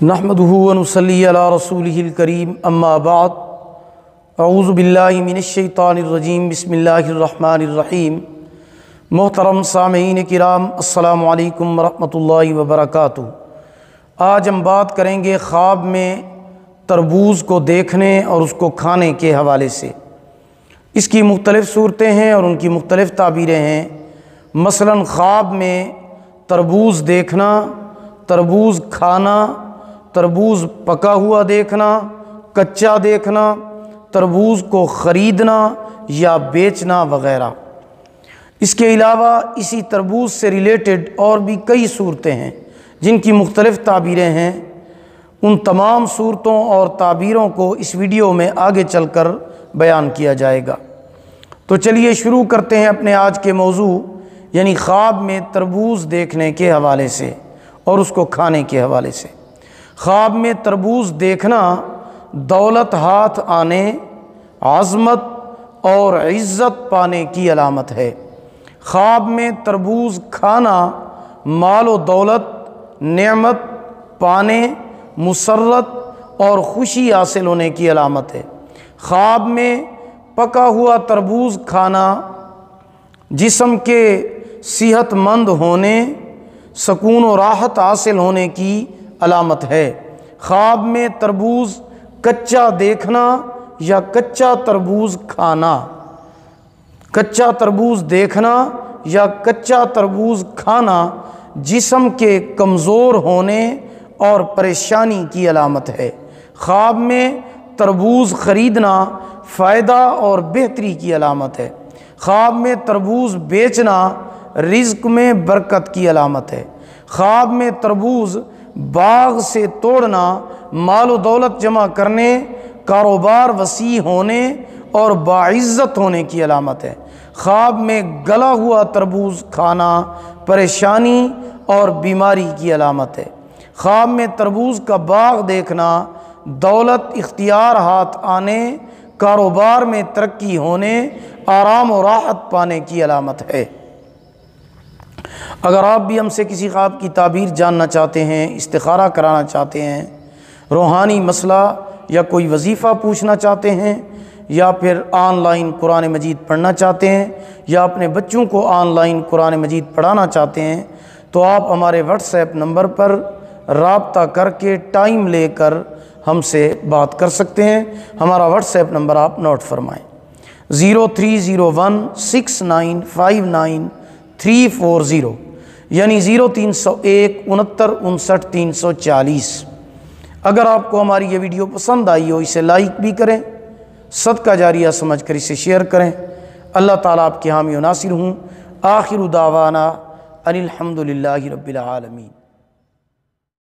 نحمدہ ونصلی علی رسولہ الکریم اما بعد اعوذ باللہ من الشیطان الرجیم بسم اللہ الرحمن الرحیم۔ محترم سامعین کرام، السلام علیکم ورحمۃ اللہ وبرکاتہ۔ آج ہم بات کریں گے خواب میں تربوز کو دیکھنے اور اس کو کھانے کے حوالے سے۔ اس کی مختلف صورتیں ہیں اور ان کی مختلف تعبیریں ہیں۔ مثلاً خواب میں تربوز دیکھنا، تربوز کھانا، تربوز پکا ہوا دیکھنا، کچا دیکھنا، تربوز کو خریدنا یا بیچنا وغیرہ۔ اس کے علاوہ اسی تربوز سے ریلیٹڈ اور بھی کئی صورتیں ہیں جن کی مختلف تعبیریں ہیں۔ ان تمام صورتوں اور تعبیروں کو اس ویڈیو میں آگے چل کر بیان کیا جائے گا۔ تو چلیے شروع کرتے ہیں اپنے آج کے موضوع، یعنی خواب میں تربوز دیکھنے کے حوالے سے اور اس کو کھانے کے حوالے سے۔ خواب میں تربوز دیکھنا دولت ہاتھ آنے، عظمت اور عزت پانے کی علامت ہے۔ خواب میں تربوز کھانا مال و دولت، نعمت پانے، مسرت اور خوشی حاصل ہونے کی علامت ہے۔ خواب میں پکا ہوا تربوز کھانا جسم کے صحت مند ہونے، سکون و راحت حاصل ہونے کی علامت ہے۔ خواب میں تربوز کچا دیکھنا یا کچا تربوز کھانا، کچا تربوز دیکھنا یا کچا تربوز کھانا جسم کے کمزور ہونے اور پریشانی کی علامت ہے۔ خواب میں تربوز خریدنا فائدہ اور بہتری کی علامت ہے۔ خواب میں تربوز بیچنا رزق میں برکت کی علامت ہے۔ خواب میں تربوز باغ سے توڑنا مال و دولت جمع کرنے، کاروبار وسیع ہونے اور باعزت ہونے کی علامت ہے۔ خواب میں گلا ہوا تربوز کھانا پریشانی اور بیماری کی علامت ہے۔ خواب میں تربوز کا باغ دیکھنا دولت اختیار ہاتھ آنے، کاروبار میں ترقی ہونے، آرام و راحت پانے کی علامت ہے۔ اگر آپ بھی ہم سے کسی خواب کی تعبیر جاننا چاہتے ہیں، استخارہ کرانا چاہتے ہیں، روحانی مسئلہ یا کوئی وظیفہ پوچھنا چاہتے ہیں، یا پھر آن لائن قرآن مجید پڑھنا چاہتے ہیں، یا اپنے بچوں کو آن لائن قرآن مجید پڑھانا چاہتے ہیں، تو آپ ہمارے واٹس ایپ نمبر پر رابطہ کر کے ٹائم لے کر ہم سے بات کر سکتے ہیں۔ ہمارا واٹس ایپ نمبر آپ نوٹ فرمائیں، 03016959 یعنی 0301 69 59 340۔ اگر آپ کو ہماری یہ ویڈیو پسند آئی ہو، اسے لائک بھی کریں، صدقہ جاریہ سمجھ کر اسے شیئر کریں۔ اللہ تعالیٰ آپ کے حامی و ناصر ہوں۔ آخر دعوانا ان الحمد للہ رب العالمین۔